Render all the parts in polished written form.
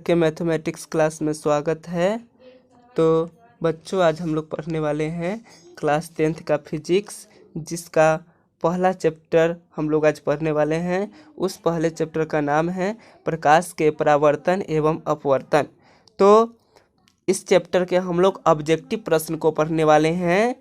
के mathematics class में स्वागत है। तो बच्चों, आज हम लोग पढ़ने वाले हैं क्लास 10th का फिजिक्स, जिसका पहला चैप्टर हम लोग आज पढ़ने वाले हैं। उस पहले चैप्टर का नाम है प्रकाश के परावर्तन एवं अपवर्तन। तो इस चैप्टर के हम लोग ऑब्जेक्टिव प्रश्न को पढ़ने वाले हैं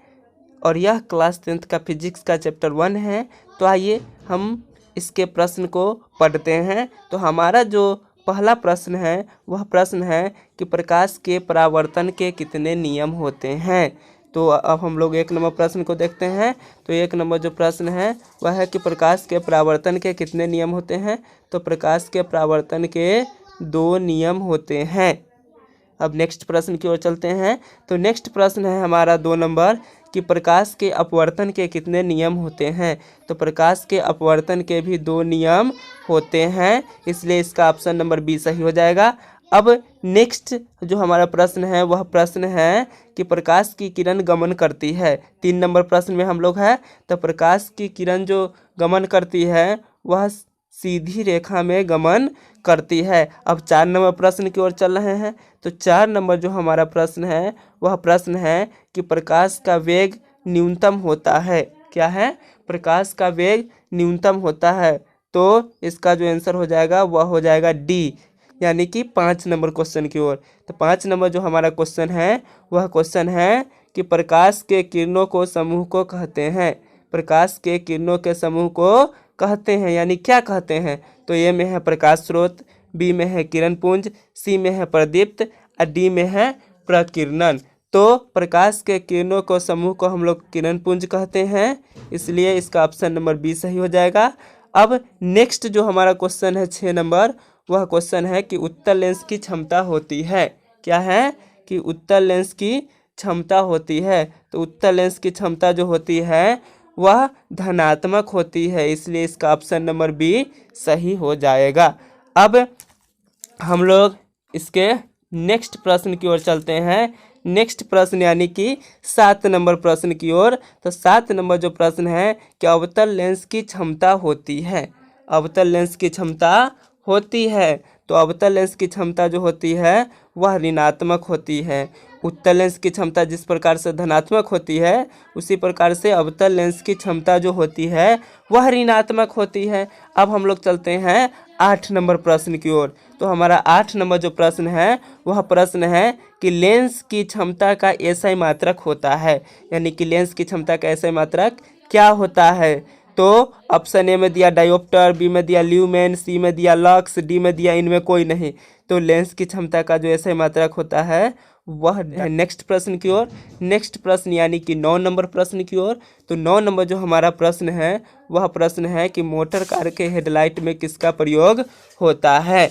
और यह क्लास 10th का फिजिक्स का चैप्टर 1 है। तो आइए हम इसके प्रश्न को पढ़ते हैं। तो हमारा जो पहला प्रश्न है वह प्रश्न है कि प्रकाश के परावर्तन के कितने नियम होते हैं। तो अब हम लोग 1 नंबर प्रश्न को देखते हैं। तो 1 नंबर जो प्रश्न है वह है कि प्रकाश के परावर्तन के कितने नियम होते हैं। तो प्रकाश के परावर्तन के 2 नियम होते हैं। अब नेक्स्ट प्रश्न की ओर चलते हैं। तो नेक्स्ट प्रश्न है हमारा 2 नंबर कि प्रकाश के अपवर्तन के कितने नियम होते हैं। तो प्रकाश के अपवर्तन के भी 2 नियम होते हैं, इसलिए इसका ऑप्शन नंबर बी सही हो जाएगा। अब नेक्स्ट जो हमारा प्रश्न है वह प्रश्न है कि प्रकाश की किरण गमन करती है। 3 नंबर प्रश्न में हम लोग है। तो प्रकाश की किरण जो गमन करती है वह सीधी रेखा में गमन करती है। अब 4 नंबर प्रश्न की ओर चल रहे हैं। तो 4 नंबर जो हमारा प्रश्न है वह प्रश्न है कि प्रकाश का वेग न्यूनतम होता है। क्या है? प्रकाश का वेग न्यूनतम होता है। तो इसका जो आंसर हो जाएगा वह हो जाएगा डी, यानी कि 5 नंबर क्वेश्चन की ओर। तो 5 नंबर जो हमारा क्वेश्चन है वह क्वेश्चन है कि प्रकाश के किरणों को समूह को कहते हैं। प्रकाश के किरणों के समूह को कहते हैं, यानी क्या कहते हैं। तो ए में है प्रकाश स्रोत, बी में है किरण पुंज, सी में है प्रदीप्त और डी में है प्रकीर्णन। तो प्रकाश के किरणों को समूह को हम लोग किरण पुंज कहते हैं, इसलिए इसका ऑप्शन नंबर बी सही हो जाएगा। अब नेक्स्ट जो हमारा क्वेश्चन है 6 नंबर, वह क्वेश्चन है कि उत्तल लेंस की क्षमता होती है। क्या है? कि उत्तल लेंस की क्षमता होती है। तो उत्तल लेंस की क्षमता जो होती है वह धनात्मक होती है, इसलिए इसका ऑप्शन नंबर बी सही हो जाएगा। अब हम लोग इसके नेक्स्ट प्रश्न की ओर चलते हैं। नेक्स्ट प्रश्न यानी कि 7 नंबर प्रश्न की ओर। तो 7 नंबर जो प्रश्न है कि अवतल लेंस की क्षमता होती है। अवतल लेंस की क्षमता होती है। तो अवतल लेंस की क्षमता जो होती है वह ऋणात्मक होती है। उत्तल लेंस की क्षमता जिस प्रकार से धनात्मक होती है उसी प्रकार से अवतल लेंस की क्षमता जो होती है वह ऋणात्मक होती है। अब हम लोग चलते हैं 8 नंबर प्रश्न की ओर। तो हमारा 8 नंबर जो प्रश्न है वह प्रश्न है कि लेंस की क्षमता का एसआई मात्रक होता है, यानी कि लेंस की क्षमता का एसआई मात्रक क्या होता है। तो ऑप्शन ए में दिया डायोप्टर, बी में दिया ल्यूमेन, सी में दिया लक्स, डी में दिया इनमें कोई नहीं। तो लेंस की क्षमता का जो एसआई मात्रक होता है वह है नेक्स्ट प्रश्न की ओर। नेक्स्ट प्रश्न यानी कि 9 नंबर प्रश्न की ओर। तो 9 नंबर जो हमारा प्रश्न है वह प्रश्न है कि मोटर कार के हेडलाइट में किसका प्रयोग होता है।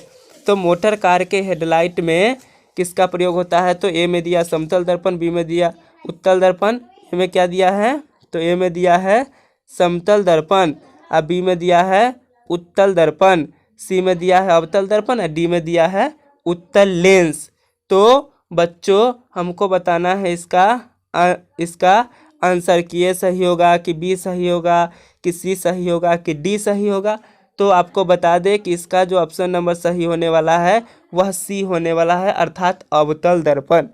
तो मोटर कार के हेडलाइट में किसका प्रयोग होता है। तो ए में दिया समतल दर्पण, बी में दिया उत्तल दर्पण, ए में क्या दिया है। तो ए में दिया है समतल दर्पण, और बी में दिया है उत्तल दर्पण, सी में दिया है अवतल दर्पण और डी में दिया है उत्तल लेंस। तो बच्चों हमको बताना है इसका आंसर कि ए सही होगा कि बी सही होगा कि सी सही होगा कि डी सही होगा। तो आपको बता दें कि इसका जो ऑप्शन नंबर सही होने वाला है वह सी होने वाला है, अर्थात अवतल दर्पण।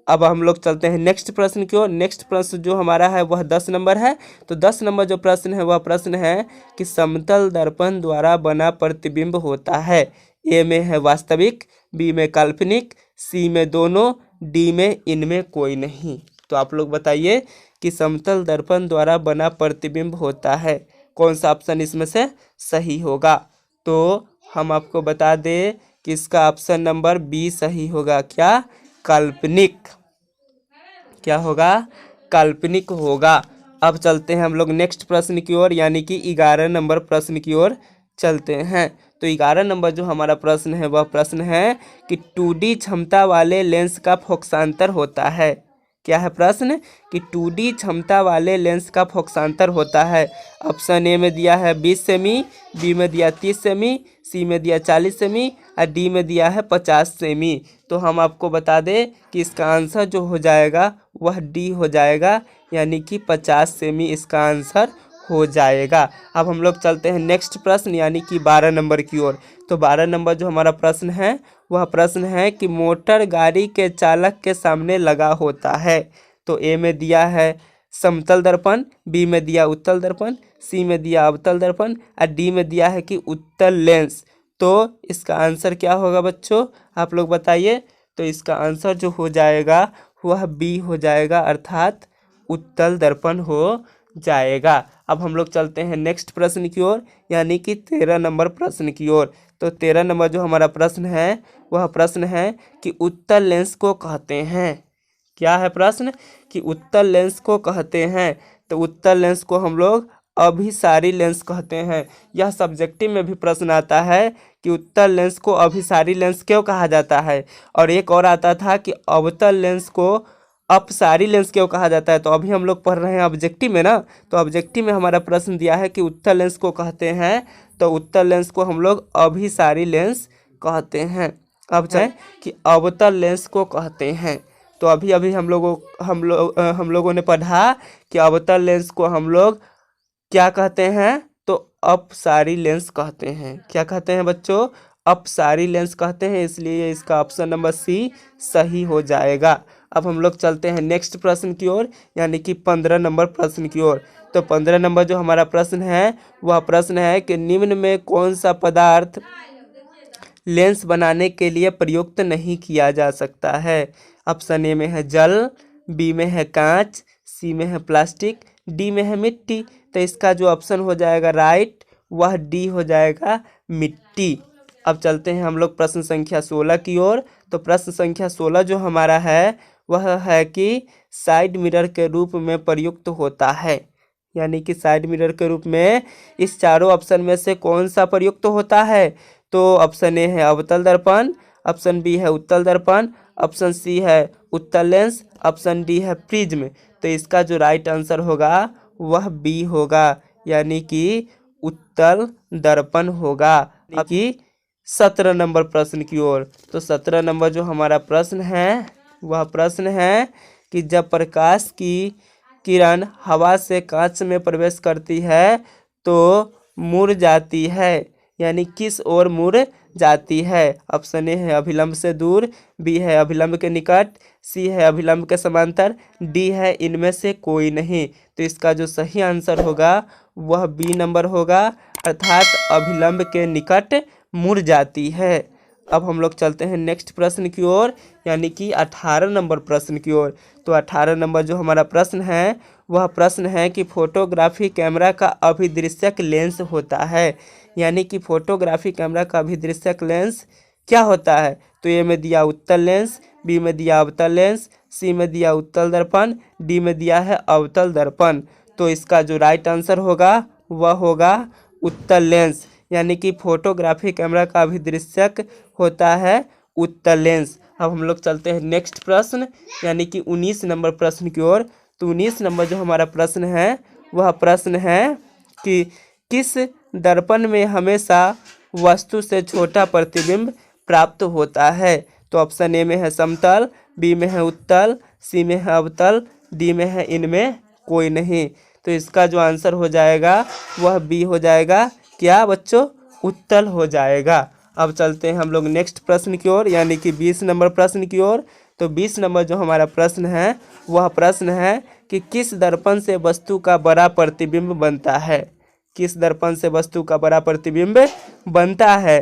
अब हम लोग चलते हैं नेक्स्ट प्रश्न की ओर। नेक्स्ट प्रश्न जो हमारा है वह 10 नंबर है। तो 10 नंबर जो प्रश्न है वह प्रश्न है कि समतल दर्पण द्वारा बना प्रतिबिंब होता है। ए में है वास्तविक, बी में काल्पनिक, सी में दोनों, डी में इनमें कोई नहीं। तो आप लोग बताइए कि समतल दर्पण द्वारा बना प्रतिबिंब होता है, कौन सा ऑप्शन इसमें से सही होगा। तो हम आपको बता दें कि इसका ऑप्शन नंबर बी सही होगा। क्या? काल्पनिक। क्या होगा? काल्पनिक होगा। अब चलते हैं हम लोग नेक्स्ट प्रश्न की ओर, यानी कि 11 नंबर प्रश्न की ओर चलते हैं। तो 11 नंबर जो हमारा प्रश्न है वह प्रश्न है कि 2D क्षमता वाले लेंस का फोकसांतर होता है। क्या है प्रश्न? कि 2D क्षमता वाले लेंस का फोकसांतर होता है। ऑप्शन ए में दिया है 20 सेमी, बी में दिया 30 सेमी, सी में दिया 40 सेमी और डी में दिया है 50 सेमी। तो हम आपको बता दें कि इसका आंसर जो हो जाएगा वह डी हो जाएगा, यानी कि 50 सेमी इसका आंसर हो जाएगा। अब हम लोग चलते हैं नेक्स्ट प्रश्न यानी कि 12 नंबर की ओर। तो 12 नंबर जो हमारा प्रश्न है वह प्रश्न है कि मोटर गाड़ी के चालक के सामने लगा होता है। तो ए में दिया है समतल दर्पण, बी में दिया उत्तल दर्पण, सी में दिया अवतल दर्पण और डी में दिया है कि उत्तल लेंस। तो इसका आंसर क्या होगा बच्चों, आप लोग बताइए। तो इसका आंसर जो हो जाएगा वह बी हो जाएगा, अर्थात उत्तल दर्पण हो जाएगा। अब हम लोग चलते हैं नेक्स्ट प्रश्न की ओर यानी कि 13 नंबर प्रश्न की ओर। तो 13 नंबर जो हमारा प्रश्न है वह प्रश्न है कि उत्तल लेंस को कहते हैं। क्या है प्रश्न कि उत्तल लेंस को कहते हैं। तो उत्तल लेंस को हम लोग अभिसारी लेंस कहते हैं। यह सब्जेक्टिव में भी प्रश्न आता है कि उत्तल लेंस को अभिसारी लेंस क्यों कहा जाता है, और एक और आता था कि अवतल लेंस को अपसारी लेंस क्यों कहा जाता है। तो अभी हम लोग पढ़ रहे हैं ऑब्जेक्टिव में ना, तो ऑब्जेक्टिव में हमारा प्रश्न दिया है कि उत्तल लेंस को कहते हैं, तो उत्तल लेंस को हम लोग अभिसारी लेंस कहते हैं। अब चाहे कि अवतल लेंस को कहते हैं। तो अभी अभी हम लोगों ने पढ़ा कि अवतल लेंस को हम लोग क्या कहते हैं, तो अपसारी लेंस कहते हैं। क्या कहते हैं बच्चों, अपसारी लेंस कहते हैं, इसलिए इसका ऑप्शन नंबर सी सही हो जाएगा। अब हम लोग चलते हैं नेक्स्ट प्रश्न की ओर यानी कि 15 नंबर प्रश्न की ओर। तो 15 नंबर जो हमारा प्रश्न है वह प्रश्न है कि निम्न में कौन सा पदार्थ लेंस बनाने के लिए प्रयुक्त नहीं किया जा सकता है। ऑप्शन ए में है जल, बी में है कांच, सी में है प्लास्टिक, डी में है मिट्टी। तो इसका जो ऑप्शन हो जाएगा राइट वह डी हो जाएगा, मिट्टी। अब चलते हैं हम लोग प्रश्न संख्या 16 की ओर। तो प्रश्न संख्या 16 जो हमारा है वह है कि साइड मिरर के रूप में प्रयुक्त होता है। यानी कि साइड मिरर के रूप में इस चारों ऑप्शन में से कौन सा प्रयुक्त होता है। तो ऑप्शन ए है अवतल दर्पण, ऑप्शन बी है उत्तल दर्पण, ऑप्शन सी है उत्तल लेंस, ऑप्शन डी है प्रिज्म। तो इसका जो राइट आंसर होगा वह बी होगा, यानी कि उत्तल दर्पण होगा। अब कि 17 नंबर प्रश्न की ओर। तो 17 नंबर जो हमारा प्रश्न है वह प्रश्न है कि जब प्रकाश की किरण हवा से कांच में प्रवेश करती है तो मुड़ जाती है, यानी किस ओर मुड़ जाती है। ऑप्शन ए है अभिलंब से दूर, बी है अभिलंब के निकट, सी है अभिलंब के समांतर, डी है इनमें से कोई नहीं। तो इसका जो सही आंसर होगा वह बी नंबर होगा, अर्थात अभिलंब के निकट मुड़ जाती है। अब हम लोग चलते हैं नेक्स्ट प्रश्न की ओर यानी कि 18 नंबर प्रश्न की ओर। तो 18 नंबर जो हमारा प्रश्न है वह प्रश्न है कि फोटोग्राफी कैमरा का अभिदृश्यक लेंस होता है। यानी कि फोटोग्राफी कैमरा का अभिदृश्यक लेंस क्या होता है। तो ए में दिया उत्तल लेंस, बी में दिया अवतल लेंस, सी में दिया उत्तल दर्पण, डी में दिया है अवतल दर्पण। तो इसका जो राइट आंसर होगा वह होगा उत्तल लेंस, यानी कि फोटोग्राफी कैमरा का अभिदृश्यक होता है उत्तल लेंस। अब हम लोग चलते हैं नेक्स्ट प्रश्न यानी कि 19 नंबर प्रश्न की ओर। तो 19 नंबर जो हमारा प्रश्न है वह प्रश्न है कि किस दर्पण में हमेशा वस्तु से छोटा प्रतिबिंब प्राप्त होता है। तो ऑप्शन ए में है समतल, बी में है उत्तल, सी में है अवतल, डी में है इनमें कोई नहीं। तो इसका जो आंसर हो जाएगा वह बी हो जाएगा, क्या बच्चों, उत्तल हो जाएगा। अब चलते हैं हम लोग नेक्स्ट प्रश्न की ओर यानी कि 20 नंबर प्रश्न की ओर। तो 20 नंबर जो हमारा प्रश्न है वह प्रश्न है कि किस दर्पण से वस्तु का बड़ा प्रतिबिंब बनता है। किस दर्पण से वस्तु का बड़ा प्रतिबिंब बनता है।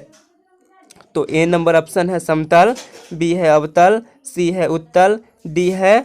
तो ए नंबर ऑप्शन है समतल, बी है अवतल, सी है उत्तल, डी है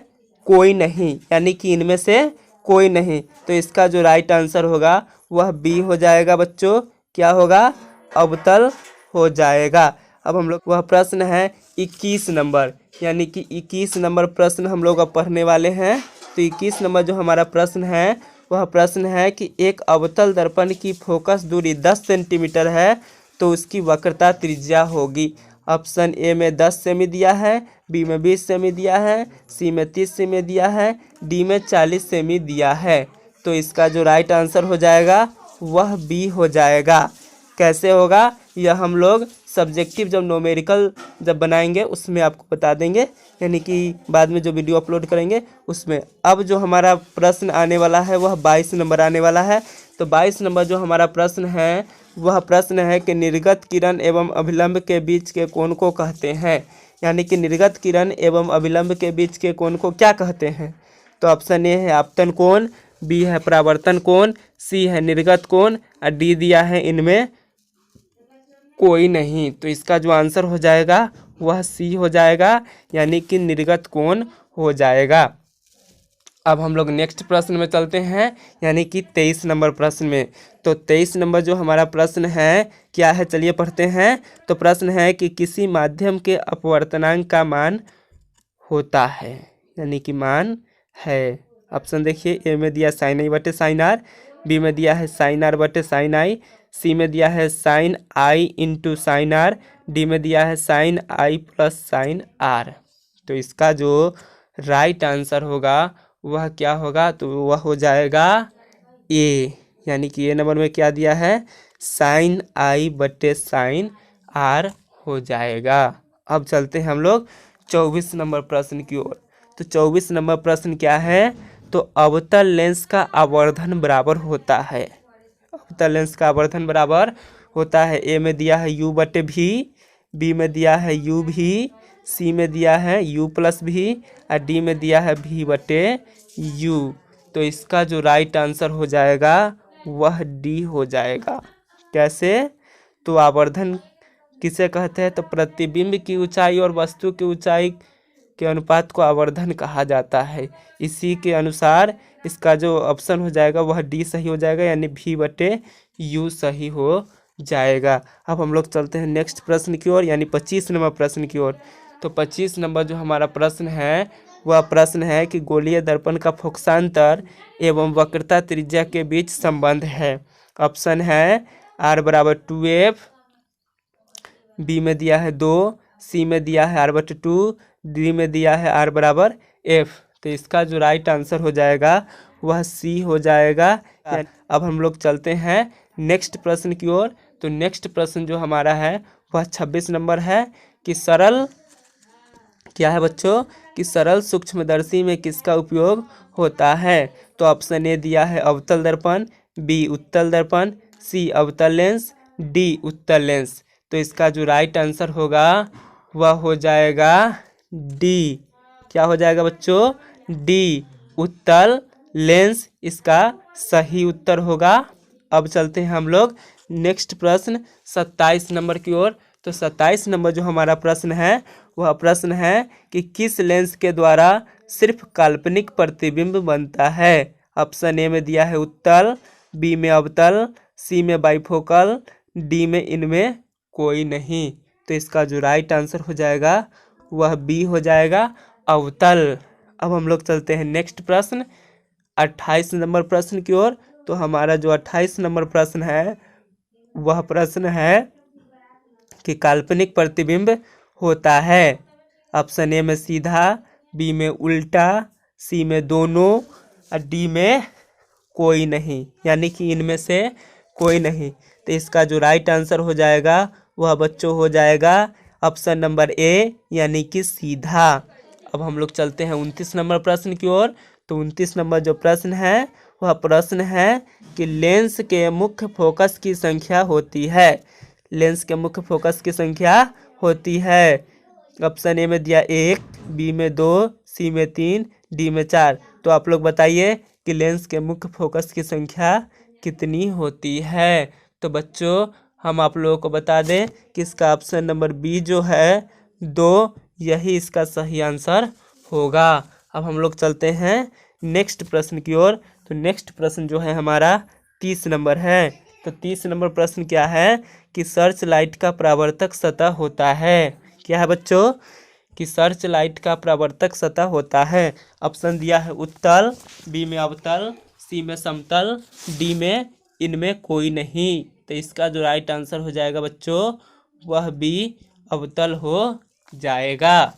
कोई नहीं, यानी कि इनमें से कोई नहीं। तो इसका जो राइट आंसर होगा वह बी हो जाएगा बच्चों, क्या होगा, अवतल हो जाएगा। अब हम लोग वह प्रश्न है 21 नंबर यानी कि 21 नंबर प्रश्न हम लोग अब पढ़ने वाले हैं। तो 21 नंबर जो हमारा प्रश्न है वह प्रश्न है कि एक अवतल दर्पण की फोकस दूरी 10 सेंटीमीटर है तो उसकी वक्रता त्रिज्या होगी। ऑप्शन ए में 10 सेमी दिया है, बी में 20 सेमी दिया है, सी में 30 सेमी दिया है, डी में 40 सेमी दिया है। तो इसका जो राइट आंसर हो जाएगा वह बी हो जाएगा। कैसे होगा यह हम लोग सब्जेक्टिव जब न्यूमेरिकल जब बनाएंगे उसमें आपको बता देंगे, यानी कि बाद में जो वीडियो अपलोड करेंगे उसमें। अब जो हमारा प्रश्न आने वाला है वह 22 नंबर आने वाला है। तो 22 नंबर जो हमारा प्रश्न है वह प्रश्न है कि निर्गत किरण एवं अभिलंब के बीच के कोण को कहते हैं। यानी कि निर्गत किरण एवं अभिलंब के बीच के कोण को क्या कहते हैं? तो ऑप्शन ए है आपतन कोण, बी है परावर्तन कोण, सी है निर्गत कोण और डी दिया है इनमें कोई नहीं। तो इसका जो आंसर हो जाएगा वह सी हो जाएगा, यानी कि निर्गत कोण हो जाएगा। अब हम लोग नेक्स्ट प्रश्न में चलते हैं, यानी कि 23 नंबर प्रश्न में। तो 23 नंबर जो हमारा प्रश्न है क्या है, चलिए पढ़ते हैं। तो प्रश्न है कि किसी माध्यम के अपवर्तनांक का मान होता है, यानी कि मान है। ऑप्शन देखिए, ए में दिया साइन आई बटे साइन आर, बी में दिया है साइन आर बटे साइन आई, सी में दिया है sine I into sine R, D में दिया है sine I plus sine R. तो इसका जो राइट आंसर होगा वह क्या होगा? तो वह हो जाएगा ए, यानी कि ए नंबर में क्या दिया है, साइन आई बटे साइन आर हो जाएगा। अब चलते हैं हम लोग 24 नंबर प्रश्न की ओर। तो 24 नंबर प्रश्न क्या है? तो अवतल लेंस का आवर्धन बराबर होता है। अवतल लेंस का आवर्धन बराबर होता है, ए में दिया है यू बटे भी, बी में दिया है यू भी, सी में दिया है यू प्लस भी और डी में दिया है भी बटे यू। तो इसका जो राइट आंसर हो जाएगा वह डी हो जाएगा। कैसे? तो आवर्धन किसे कहते हैं? तो प्रतिबिंब की ऊंचाई और वस्तु की ऊंचाई के अनुपात को आवर्धन कहा जाता है। इसी के अनुसार इसका जो ऑप्शन हो जाएगा वह डी सही हो जाएगा, यानी भी बटे यू सही हो जाएगा। अब हम लोग चलते हैं नेक्स्ट प्रश्न की ओर, यानी 25 नंबर प्रश्न की ओर। तो 25 नंबर जो हमारा प्रश्न है वह प्रश्न है कि गोलीय दर्पण का फोकसांतर एवं वक्रता त्रिज्या के बीच संबंध है। ऑप्शन है आर बराबर 2f, बी में दिया है 2, सी में दिया है आर बटे 2, डी में दिया है आर बराबर f। तो इसका जो राइट आंसर हो जाएगा वह सी हो जाएगा। अब हम लोग चलते हैं नेक्स्ट प्रश्न की ओर। तो नेक्स्ट प्रश्न जो हमारा है वह 26 नंबर है कि सरल क्या है बच्चों, कि सरल सूक्ष्मदर्शी में किसका उपयोग होता है? तो ऑप्शन ए दिया है अवतल दर्पण, बी उत्तल दर्पण, सी अवतल लेंस, डी उत्तल लेंस। तो इसका जो राइट आंसर होगा वह हो जाएगा डी। क्या हो जाएगा बच्चों? डी उत्तल लेंस इसका सही उत्तर होगा। अब चलते हैं हम लोग नेक्स्ट प्रश्न 27 नंबर की ओर। तो 27 नंबर जो हमारा प्रश्न है वह प्रश्न है कि किस लेंस के द्वारा सिर्फ काल्पनिक प्रतिबिंब बनता है? ऑप्शन ए में दिया है उत्तल, बी में अवतल, सी में बाइफोकल, डी में इनमें कोई नहीं। तो इसका जो राइट आंसर हो जाएगा वह बी हो जाएगा, अवतल। अब हम लोग चलते हैं नेक्स्ट प्रश्न 28 नंबर प्रश्न की ओर। तो हमारा जो 28 नंबर प्रश्न है वह प्रश्न है कि काल्पनिक प्रतिबिंब होता है। ऑप्शन ए में सीधा, बी में उल्टा, सी में दोनों और डी में कोई नहीं, यानी कि इनमें से कोई नहीं। तो इसका जो राइट आंसर हो जाएगा वह बच्चों हो जाएगा ऑप्शन नंबर ए, यानी कि सीधा। अब हम लोग चलते हैं 29 नंबर प्रश्न की ओर। तो 29 नंबर जो प्रश्न है वह प्रश्न है कि लेंस के मुख्य फोकस की संख्या होती है। लेंस के मुख्य फोकस की संख्या होती है। ऑप्शन ए में दिया 1, बी में 2, सी में 3, डी में 4। तो आप लोग बताइए कि लेंस के मुख्य फोकस की संख्या कितनी होती है? तो बच्चों हम आप लोगों को बता दें कि इसका ऑप्शन नंबर बी जो है 2, यही इसका सही आंसर होगा। अब हम लोग चलते हैं नेक्स्ट प्रश्न की ओर। तो नेक्स्ट प्रश्न जो है हमारा 30 नंबर है। तो 30 नंबर प्रश्न क्या है कि सर्च लाइट का परावर्तक सतह होता है। क्या है बच्चों? कि सर्च लाइट का परावर्तक सतह होता है। ऑप्शन दिया है उत्तल, बी में अवतल, सी में समतल, डी में इनमें कोई नहीं। तो इसका जो राइट आंसर हो जाएगा बच्चों वह बी अवतल हो जाएगा।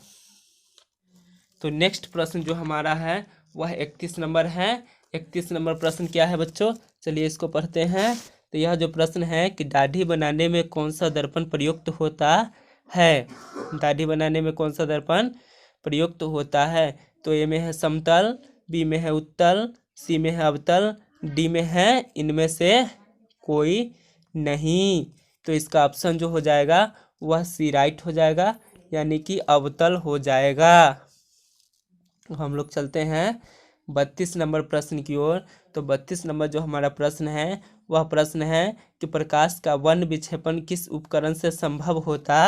तो नेक्स्ट प्रश्न जो हमारा है वह 31 नंबर है। 31 नंबर प्रश्न क्या है बच्चों? चलिए इसको पढ़ते हैं। तो यह जो प्रश्न है कि दाढ़ी बनाने में कौन सा दर्पण प्रयुक्त होता है? दाढ़ी बनाने में कौन सा दर्पण प्रयुक्त होता है? तो ए में है समतल, बी में है उत्तल, सी में है अवतल डी में है इनमें से कोई नहीं। तो इसका ऑप्शन जो हो जाएगा वह सी राइट हो जाएगा, यानी कि अवतल हो जाएगा। हम लोग चलते हैं 32 नंबर प्रश्न की ओर। तो 32 नंबर जो हमारा प्रश्न है वह प्रश्न है कि प्रकाश का वन विक्षेपण किस उपकरण से संभव होता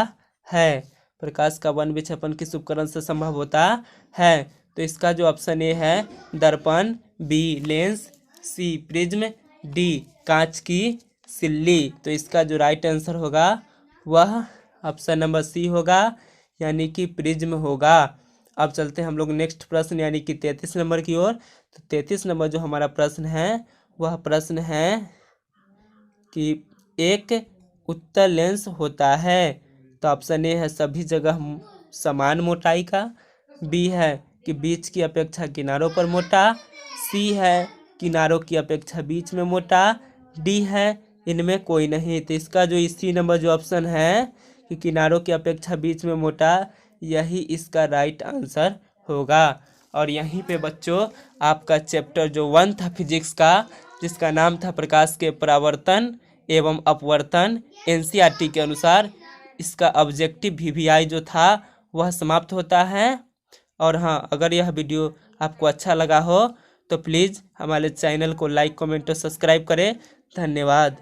है। प्रकाश का वन विक्षेपण किस उपकरण से संभव होता है। तो इसका जो ऑप्शन ए है दर्पण, बी लेंस, सी प्रिज्म, डी कांच की सिल्ली। तो इसका जो राइट आंसर होगा वह ऑप्शन नंबर सी होगा, यानी कि प्रिज्म होगा। अब चलते हैं हम लोग नेक्स्ट प्रश्न यानी कि 33 नंबर की ओर। तो 33 नंबर जो हमारा प्रश्न है वह प्रश्न है कि एक उत्तल लेंस होता है। तो ऑप्शन ए है सभी जगह समान मोटाई का, बी है कि बीच की अपेक्षा किनारों पर मोटा, सी है किनारों की अपेक्षा बीच में मोटा, डी है इनमें कोई नहीं। तो इसका जो सी नंबर जो ऑप्शन है कि किनारों की अपेक्षा बीच में मोटा, यही इसका राइट आंसर होगा। और यहीं पे बच्चों आपका चैप्टर जो 1 था फिजिक्स का, जिसका नाम था प्रकाश के परावर्तन एवं अपवर्तन, एनसीईआरटी के अनुसार इसका ऑब्जेक्टिव वीवीआई जो था वह समाप्त होता है। और हाँ, अगर यह वीडियो आपको अच्छा लगा हो तो प्लीज़ हमारे चैनल को लाइक, कमेंट और सब्सक्राइब करें। धन्यवाद।